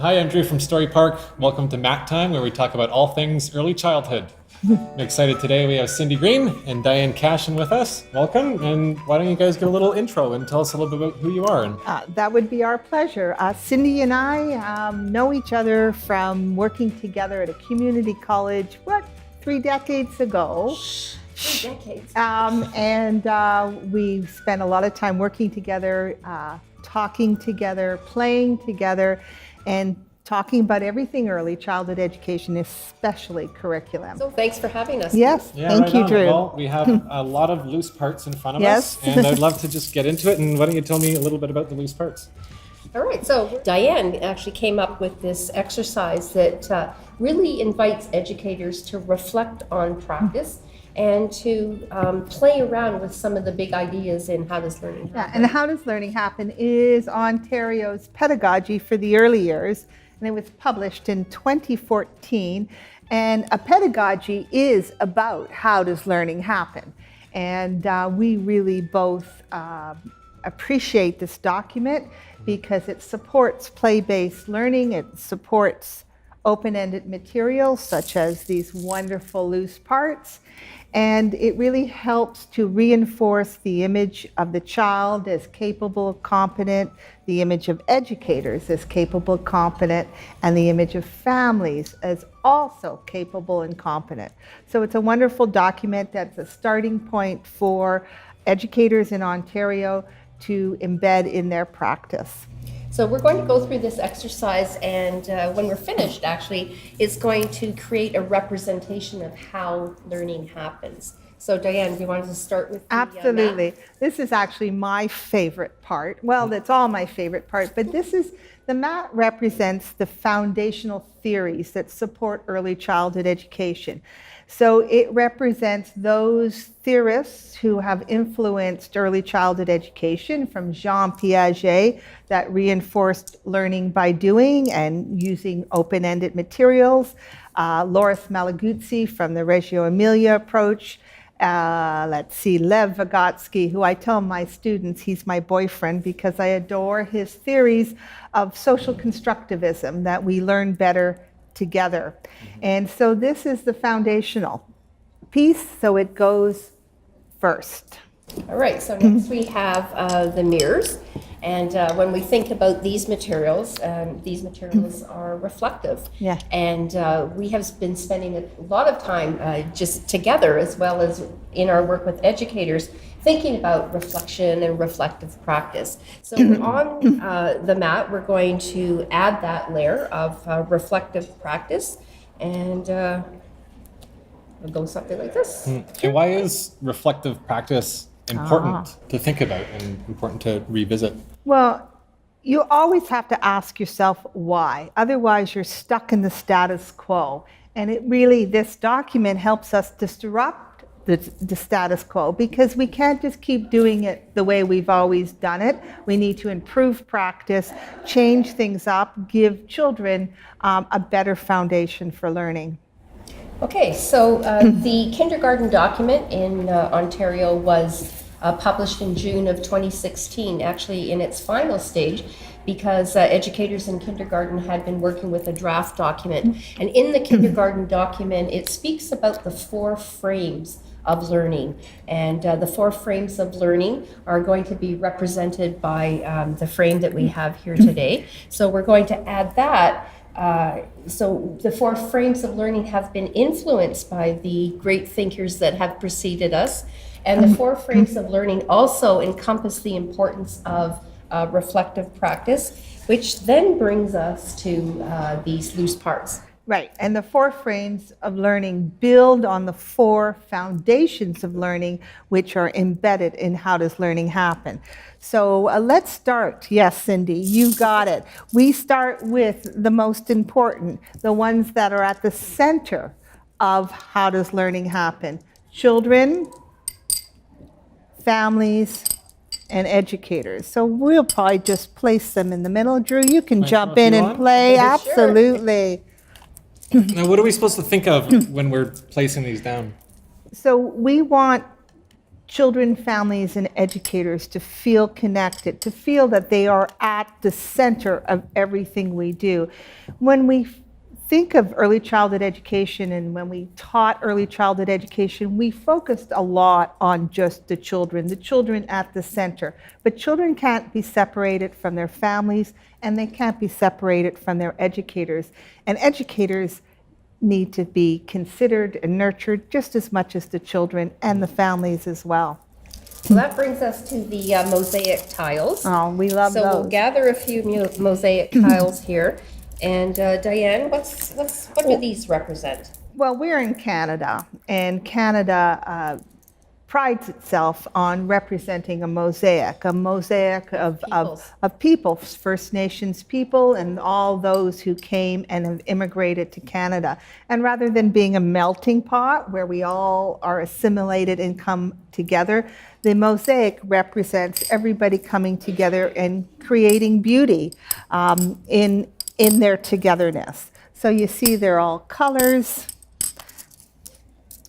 Hi, I'm Drew from Storypark. Welcome to Mat Time, where we talk about all things early childhood. I'm excited today. We have Cindy Green and Diane Kashin with us. Welcome, and why don't you guys give a little intro and tell us a little bit about who you are? That would be our pleasure. Cindy and I know each other from working together at a community college, 3 decades ago. 3 decades. We spent a lot of time working together, talking together, playing together, and talking about everything early childhood education, especially curriculum. So thanks for having us. Yes, Yeah, thank right you, on. Drew. Well, we have a lot of loose parts in front of Yes. us, and I'd love to just get into it. And why don't you tell me a little bit about the loose parts? All right, so Diane actually came up with this exercise that really invites educators to reflect on practice and to play around with some of the big ideas in how does learning happen. Yeah, and How Does Learning Happen is Ontario's pedagogy for the early years, and it was published in 2014. And a pedagogy is about how does learning happen. And we really both appreciate this document because it supports play-based learning, it supports open-ended materials such as these wonderful loose parts, and it really helps to reinforce the image of the child as capable, competent, the image of educators as capable, competent, and the image of families as also capable and competent. So it's a wonderful document that's a starting point for educators in Ontario to embed in their practice. So we're going to go through this exercise, and when we're finished, actually, it's going to create a representation of how learning happens. So Diane, do you want to start with the Absolutely. map? This is actually my favorite part. Well, that's all my favorite part, but the map represents the foundational theories that support early childhood education. So it represents those theorists who have influenced early childhood education, from Jean Piaget, that reinforced learning by doing and using open-ended materials, Loris Malaguzzi from the Reggio Emilia approach, Lev Vygotsky, who I tell my students he's my boyfriend because I adore his theories of social constructivism, that we learn better together. And so this is the foundational piece, so it goes first. All right, so next we have the mirrors. And when we think about these materials are reflective. Yeah. And we have been spending a lot of time just together, as well as in our work with educators, thinking about reflection and reflective practice. So on the mat, we're going to add that layer of reflective practice, and it'll go something like this. And why is reflective practice important to think about and important to revisit? Well, you always have to ask yourself why. Otherwise, you're stuck in the status quo. And this document helps us disrupt the status quo, because we can't just keep doing it the way we've always done it. We need to improve practice, change things up, give children a better foundation for learning. Okay, so the kindergarten document in Ontario was published in June of 2016, actually in its final stage, because educators in kindergarten had been working with a draft document. And in the kindergarten document, it speaks about the 4 frames of learning. And the 4 frames of learning are going to be represented by the frame that we have here today. So we're going to add that. So the 4 frames of learning have been influenced by the great thinkers that have preceded us. And the 4 frames of learning also encompass the importance of reflective practice, which then brings us to these loose parts. Right, and the 4 frames of learning build on the 4 foundations of learning, which are embedded in how does learning happen. So let's start. Yes, Cindy, you got it. We start with the most important, the ones that are at the center of how does learning happen. Children, families, and educators. So we'll probably just place them in the middle. Drew, you can jump in and play. Sure. Absolutely. Now, what are we supposed to think of when we're placing these down? So we want children, families, and educators to feel connected, to feel that they are at the center of everything we do. When we think of early childhood education and when we taught early childhood education, we focused a lot on just the children at the center. But children can't be separated from their families, and they can't be separated from their educators. And educators need to be considered and nurtured just as much as the children and the families as well. So that brings us to the mosaic tiles. Oh, we love So those. we'll gather a few mosaic tiles here. And Diane, what do these represent? Well, we're in Canada, and Canada prides itself on representing a mosaic of peoples, First Nations people, and all those who came and have immigrated to Canada. And rather than being a melting pot where we all are assimilated and come together, the mosaic represents everybody coming together and creating beauty in their togetherness. So you see they're all colors,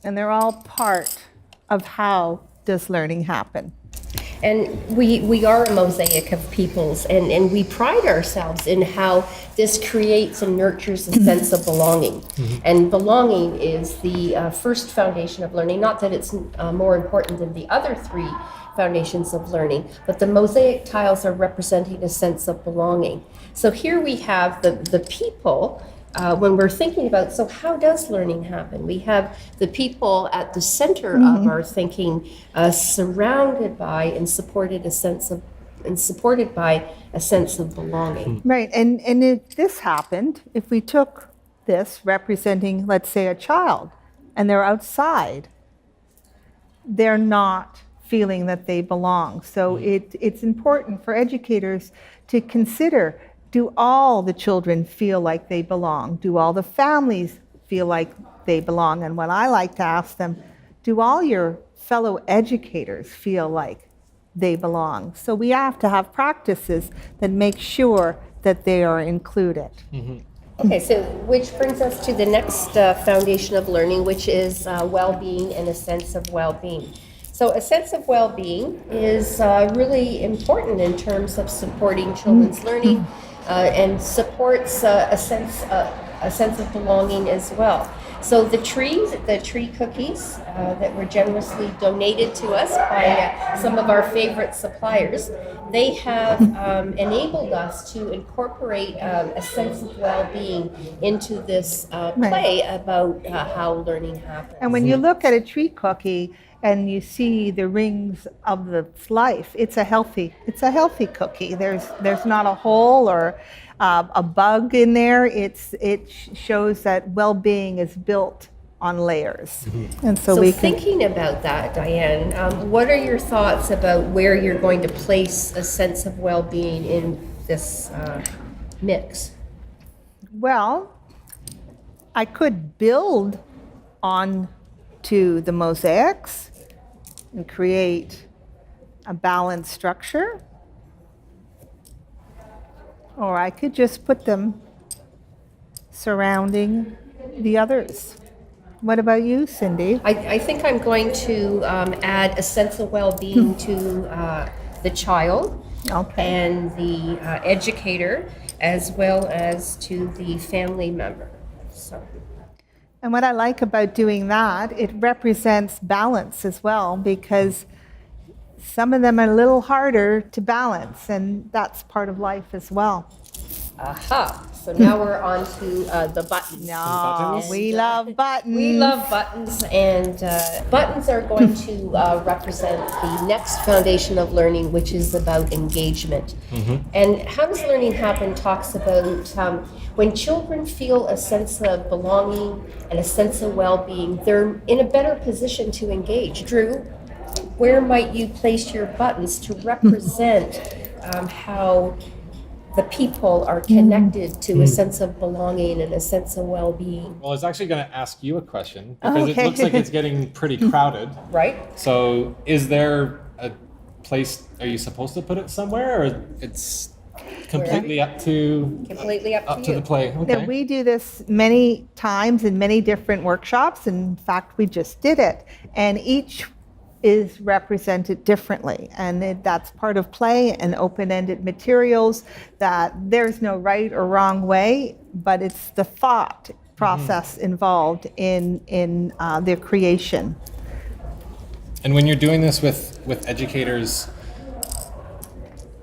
and they're all part of how does learning happen. And we are a mosaic of peoples, and we pride ourselves in how this creates and nurtures a sense of belonging. And belonging is the first foundation of learning, not that it's more important than the other three foundations of learning, but the mosaic tiles are representing a sense of belonging. So here we have the people. When we're thinking about, so how does learning happen? We have the people at the center of our thinking, surrounded by and supported by a sense of belonging. Right, and if this happened, if we took this representing, let's say, a child, and they're outside, they're not feeling that they belong. So it's important for educators to consider, do all the children feel like they belong? Do all the families feel like they belong? And what I like to ask them, do all your fellow educators feel like they belong? So we have to have practices that make sure that they are included. Okay, so which brings us to the next foundation of learning, which is well-being and a sense of well-being. So a sense of well-being is really important in terms of supporting children's learning and supports a sense of belonging as well. So the tree cookies that were generously donated to us by some of our favorite suppliers, they have enabled us to incorporate a sense of well-being into this play about how learning happens. And when you look at a tree cookie and you see the rings of its life, it's a healthy cookie. There's not a hole or a bug in there. It shows that well-being is built on layers. And so we can, thinking about that, Diane, what are your thoughts about where you're going to place a sense of well-being in this mix? well, I could build on to the mosaics and create a balanced structure, or I could just put them surrounding the others. What about you, Cindy? I think I'm going to add a sense of well-being to the child and the educator, as well as to the family member. So. And what I like about doing that, it represents balance as well, because some of them are a little harder to balance, and that's part of life as well. Aha. So now we're on to the buttons. No, we love buttons. We love buttons, and buttons are going to represent the next foundation of learning, which is about engagement. And How Does Learning Happen talks about when children feel a sense of belonging and a sense of well-being, they're in a better position to engage. Drew, where might you place your buttons to represent how the people are connected to a sense of belonging and a sense of well-being? Well, I was actually going to ask you a question because it looks like it's getting pretty crowded. Right? So is there a place, are you supposed to put it somewhere, or it's completely up to you. the play? That Okay. we do this many times in many different workshops. In fact, we just did it. And each is represented differently. And that's part of play and open-ended materials, that there's no right or wrong way, but it's the thought process involved in their creation. And when you're doing this with educators,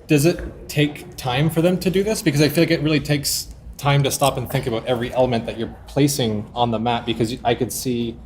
does it take time for them to do this? Because I feel like it really takes time to stop and think about every element that you're placing on the mat, because I could see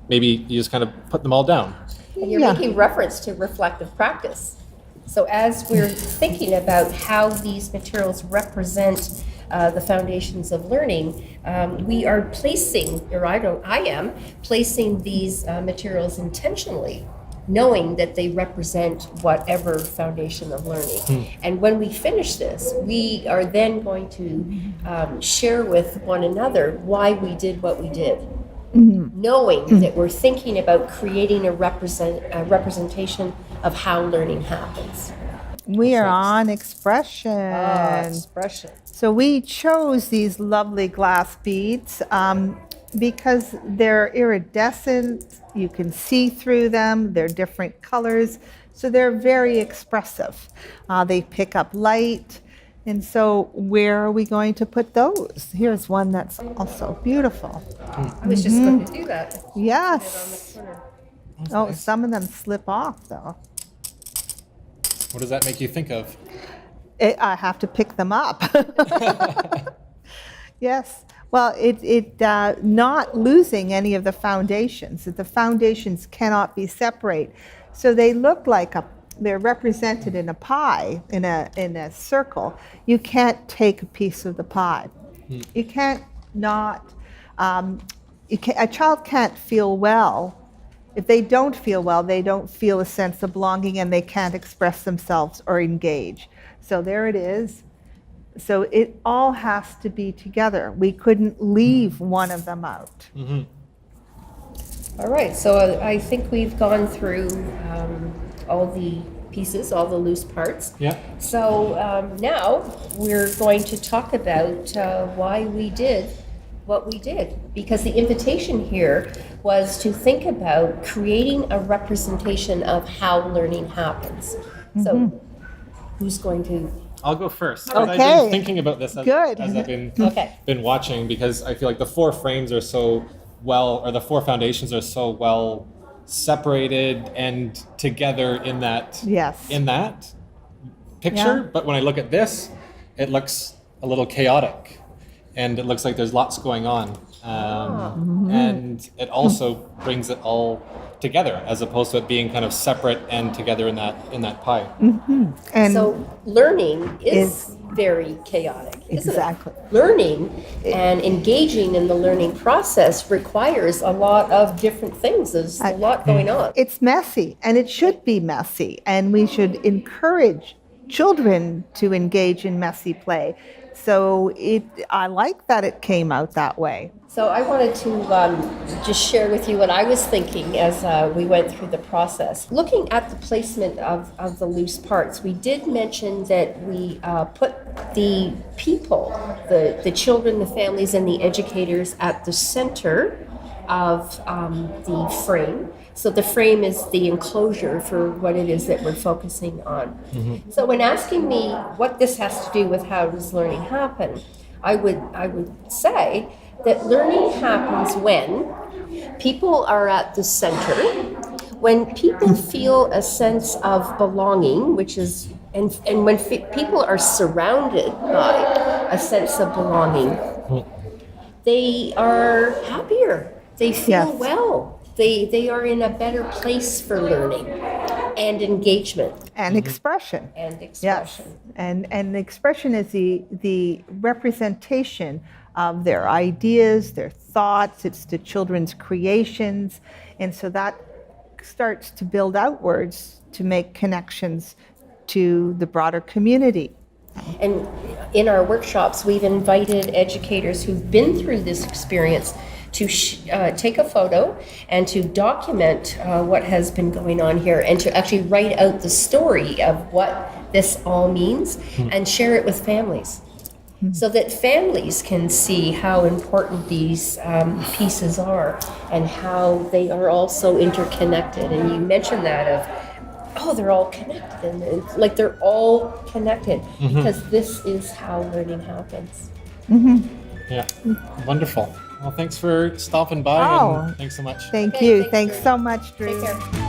maybe you just kind of put them all down. And you're making reference to reflective practice. So as we're thinking about how these materials represent the foundations of learning, we are placing, or I am placing these materials intentionally, knowing that they represent whatever foundation of learning. And when we finish this, we are then going to share with one another why we did what we did. Knowing that we're thinking about creating a representation of how learning happens. We are on expression. Expression. So we chose these lovely glass beads because they're iridescent, you can see through them, they're different colors, so they're very expressive. They pick up light, and so where are we going to put those? Here's one that's also beautiful. I was just going to do that. Yes. Oh, some of them slip off though. What does that make you think of? I have to pick them up. Yes. Well, it not losing any of the foundations. The foundations cannot be separate. So they look like they're represented in a pie, in a circle. You can't take a piece of the pie. You can't not. A child can't feel well. If they don't feel well, they don't feel a sense of belonging, and they can't express themselves or engage. So there it is. So it all has to be together. We couldn't leave one of them out. All right, so I think we've gone through all the pieces, all the loose parts. Yeah. So now we're going to talk about why we did what we did, because the invitation here was to think about creating a representation of how learning happens. So who's going to? I'll go first. Okay. I've been thinking about this as I've been watching, because I feel like the four frames are so well, or the four foundations are so well separated and together in that picture. Yeah. But when I look at this, it looks a little chaotic, and it looks like there's lots going on. And it also brings it all together, as opposed to it being kind of separate and together in that pie. And so learning is very chaotic, isn't exactly. it? Learning and engaging in the learning process requires a lot of different things. There's a lot going on. It's messy, and it should be messy, and we should encourage children to engage in messy play. So I like that it came out that way. So I wanted to just share with you what I was thinking as we went through the process. Looking at the placement of the loose parts, we did mention that we put the people, the children, the families, and the educators at the center of the frame. So the frame is the enclosure for what it is that we're focusing on. So when asking me what this has to do with how does learning happen, I would say that learning happens when people are at the center, when people feel a sense of belonging, which is, and when people are surrounded by a sense of belonging, they are happier, they feel well. They are in a better place for learning and engagement. And expression. And expression. Yes. And expression is the representation of their ideas, their thoughts. It's the children's creations. And so that starts to build outwards to make connections to the broader community. And in our workshops, we've invited educators who've been through this experience to take a photo and to document what has been going on here, and to actually write out the story of what this all means and share it with families. so that families can see how important these pieces are and how they are also interconnected. And you mentioned that they're all connected, and like they're all connected because this is how learning happens. Yeah, wonderful. Well, thanks for stopping by, Oh, and thanks so much. Thank Okay, you. thanks, Thanks Drew. so much, Drew. Take care.